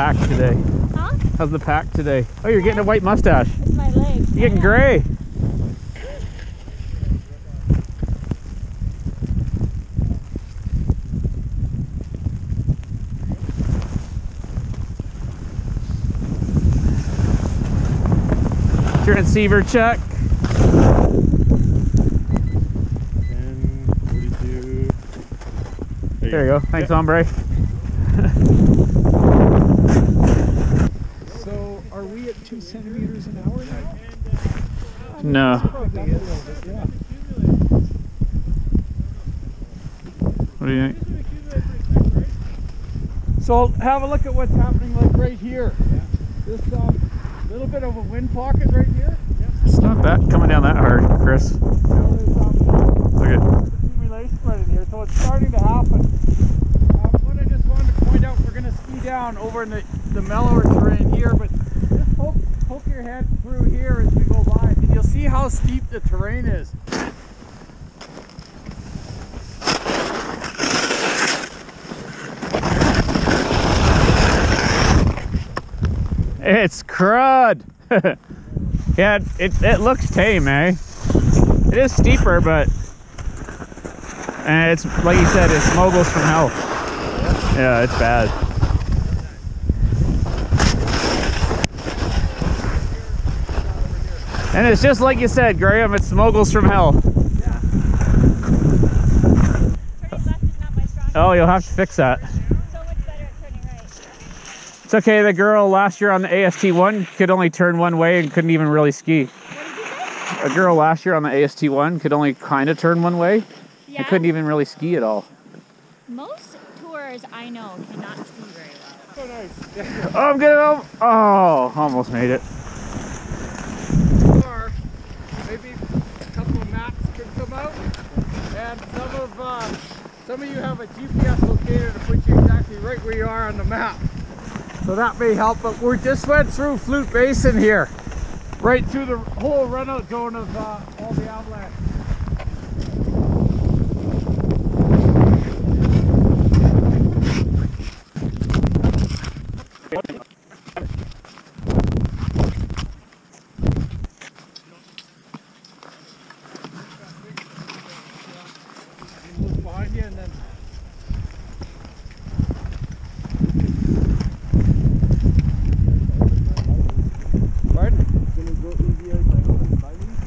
pack today? Huh? How's the pack today? Oh, you're getting a white mustache. It's my leg. You're getting gray. Transceiver check. 10, 42. There you go. Thanks, hombre. So, are we at 2 centimeters an hour now? No. Probably is. Yeah. What do you think? So, have a look at what's happening, like right here. This little bit of a wind pocket right here. It's not that coming down that hard, Chris. Look at Accumulation right in here, so it's starting to happen. What I just wanted to point out, we're going to ski down over in the mellower terrain here, but just poke your head through here as we go by, and you'll see how steep the terrain is. It's crud. Yeah, it looks tame, eh? It is steeper, but and it's like you said, it's moguls from hell. Yeah, it's bad. And it's just like you said, Graham, it's moguls from hell. Oh, you'll have to fix that. It's okay, the girl last year on the AST1 could only turn one way and couldn't even really ski. A girl last year on the AST1 could only kind of turn one way and couldn't even really ski at all. Most tours I know cannot ski very well. So nice. Oh, I'm getting over. Oh, almost made it. Or maybe a couple of maps could come out, and some of you have a GPS locator to put you exactly right where you are on the map. So that may help, but we just went through Flute Basin here, right through the whole runout zone of all the Avalanche. Look behind you and then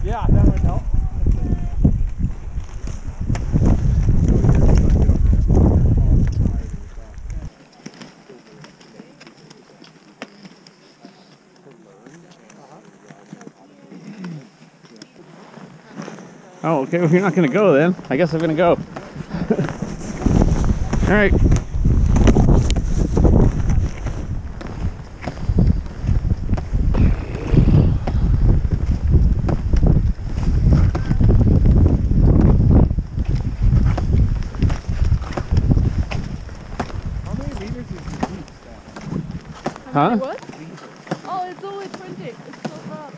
yeah, that would help. Oh, okay, if you're not going to go then, I guess I'm going to go. All right. Huh? What? Oh, it's only 20. It's so bad.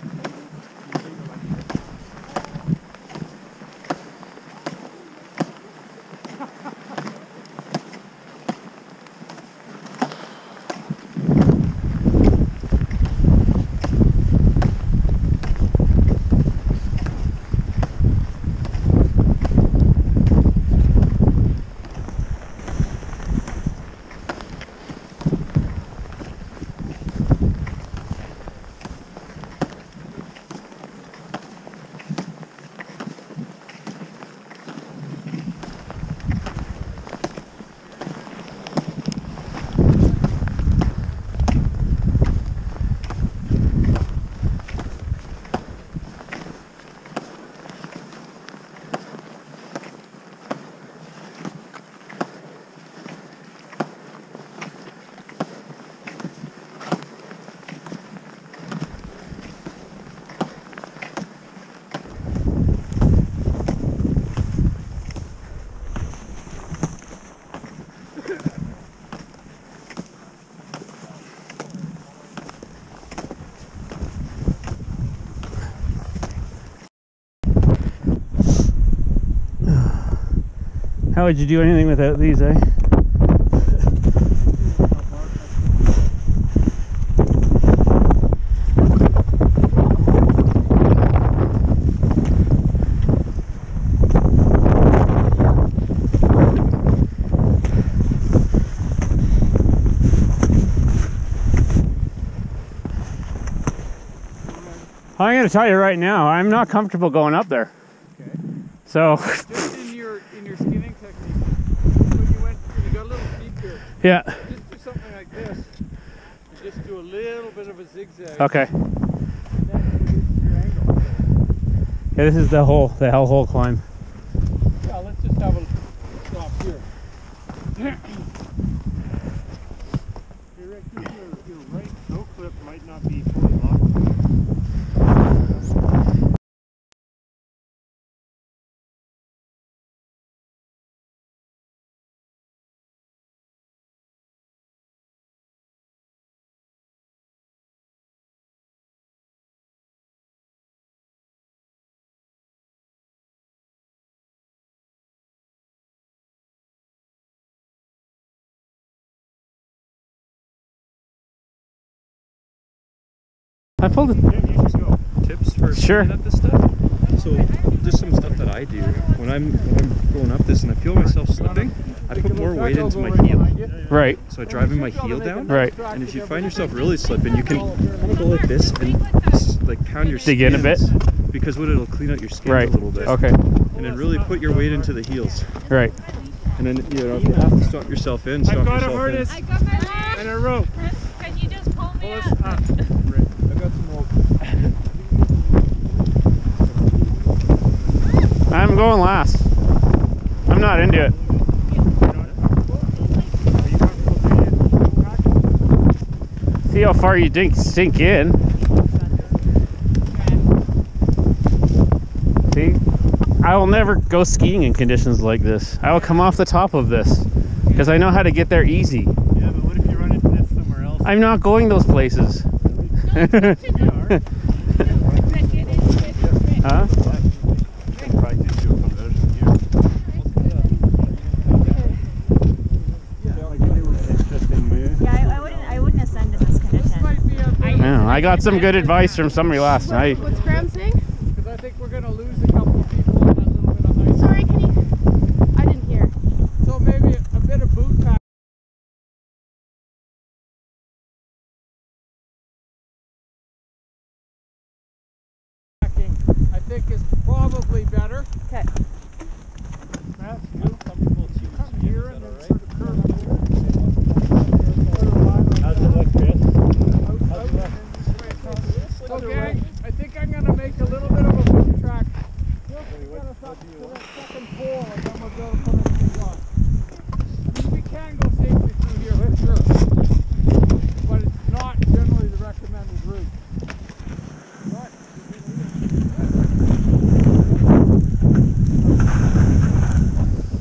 How would you do anything without these, eh? I'm going to tell you right now, I'm not comfortable going up there. Okay. So. Just in your skinning technique, when you got a little steep here. Yeah. Just do something like this. You just do a little bit of a zigzag. Okay. And then reduce your angle. Yeah, this is the hell hole climb. Yeah, let's just have a stop here. Your right toe clip might not be fully locked. I pulled it. Yeah, you just go. Tips for Sure. at this stuff. So just some stuff that I do when I'm going up this and I feel myself slipping, I put more weight into my heel. Right. So I drive my heel down. Right. And if you find yourself really slipping, you can kind of go like this and like pound your Dig in a bit. skins, because what it'll clean out your skin Right. a little bit. Okay. And then really put your weight into the heels. Right. And then if you have to stop yourself in, stop I've got a yourself in. harness I got my leg. and a rope. Can you just pull me up? I've got some rope. I'm going last. I'm not into it. See how far you sink in. See? I will never go skiing in conditions like this. I will come off the top of this because I know how to get there easy. Yeah, but what if you run into this somewhere else? I'm not going those places. Huh? I wouldn't ascend in this condition. Yeah, I got some good advice from somebody last night. What's Graham saying? Because I think we're going to lose a couple of people on that little bit of ice. Sorry, can you? I didn't hear. So maybe a bit of boot pack. I think is probably better. Okay. Come here and then sort of curve over. How's it look, Chris? So gang, I think I'm going to make a little bit of a boot track. Just kind of up to that second pole and then we'll go to put everything on. I mean, we can go safely through here, for sure. But it's not generally the recommended route.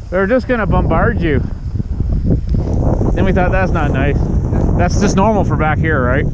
They were just gonna bombard you. Then we thought that's not nice. That's just normal for back here, right?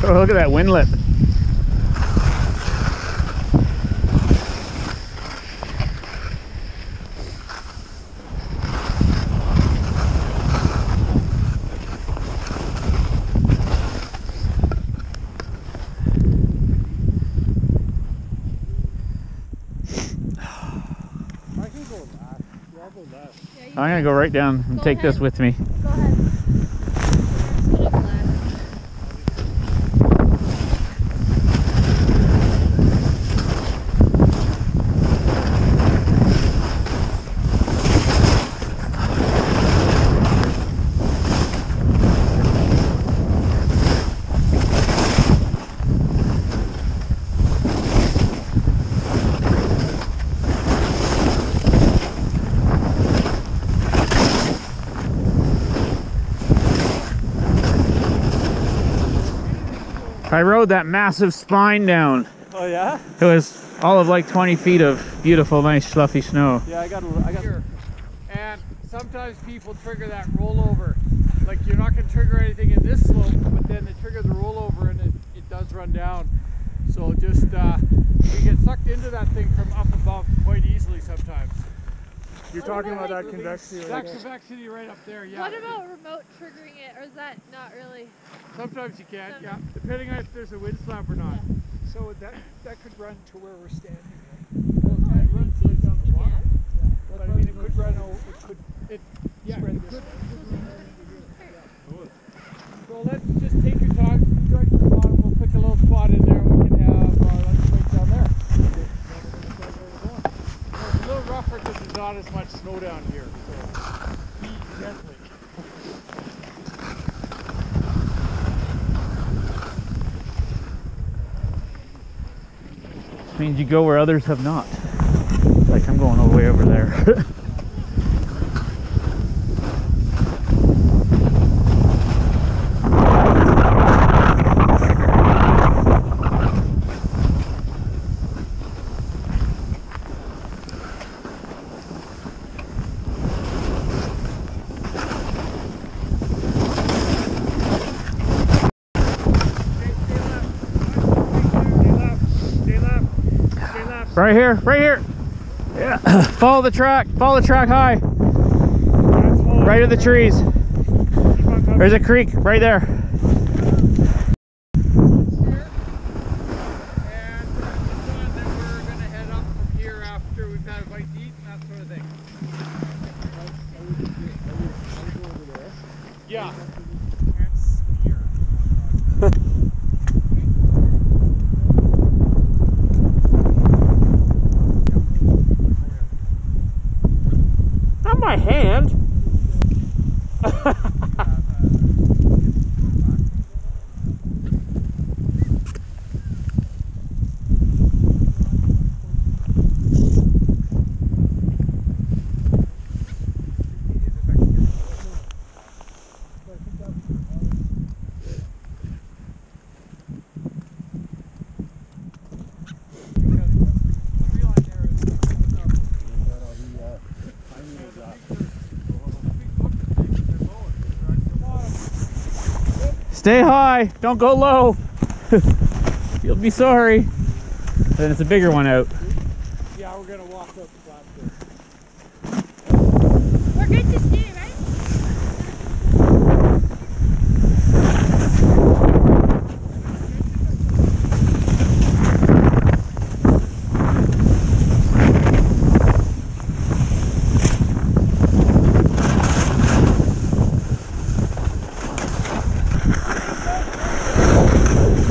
Oh, look at that windlip. I can go last. Yeah, I'll go last. I'm gonna go right down and take this with me. Go ahead. I rode that massive spine down. Oh yeah? It was all of like 20 feet of beautiful, nice, fluffy snow. Yeah, I got here. And sometimes people trigger that rollover. Like you're not going to trigger anything in this slope, but then they trigger the rollover and it does run down. So just, we get sucked into that thing from up above quite easily sometimes. You're talking about that convexity right That there. convexity right up there, yeah. What about remote triggering it, or is that not really? Sometimes you can, yeah. Depending on if there's a wind slap or not. So that could run to where we're standing, right? Well, it kind of runs right down the bottom. But I mean, it could run over, Yeah, spread it this. could. So let's just take your time, drag to the bottom, we'll pick a little spot in there, we can have, let's right down there. It's a little rougher because there's not as much snow down here, so be gently. Means you go where others have not. Like I'm going all the way over there. Right here, right here. Yeah. Follow the track high. Right of the trees. There's a creek right there. Yeah. Not my hand. Stay high, don't go low. You'll be sorry. Then it's a bigger one out. Yeah, we're gonna walk up the flat there. We're good to ski, right?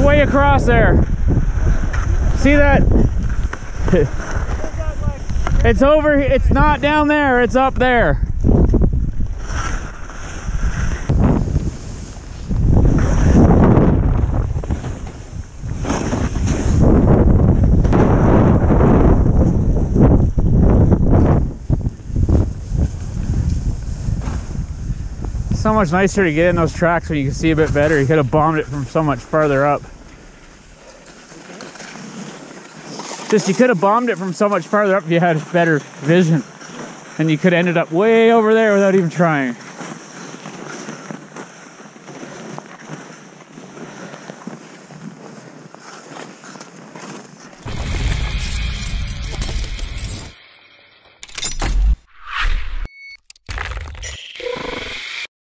Way across there. See that? It's over, it's not down there, it's up there. So much nicer to get in those tracks when you can see a bit better. You could have bombed it from so much farther up. Just you could have bombed it from so much farther up if you had better vision. And you could have ended up way over there without even trying.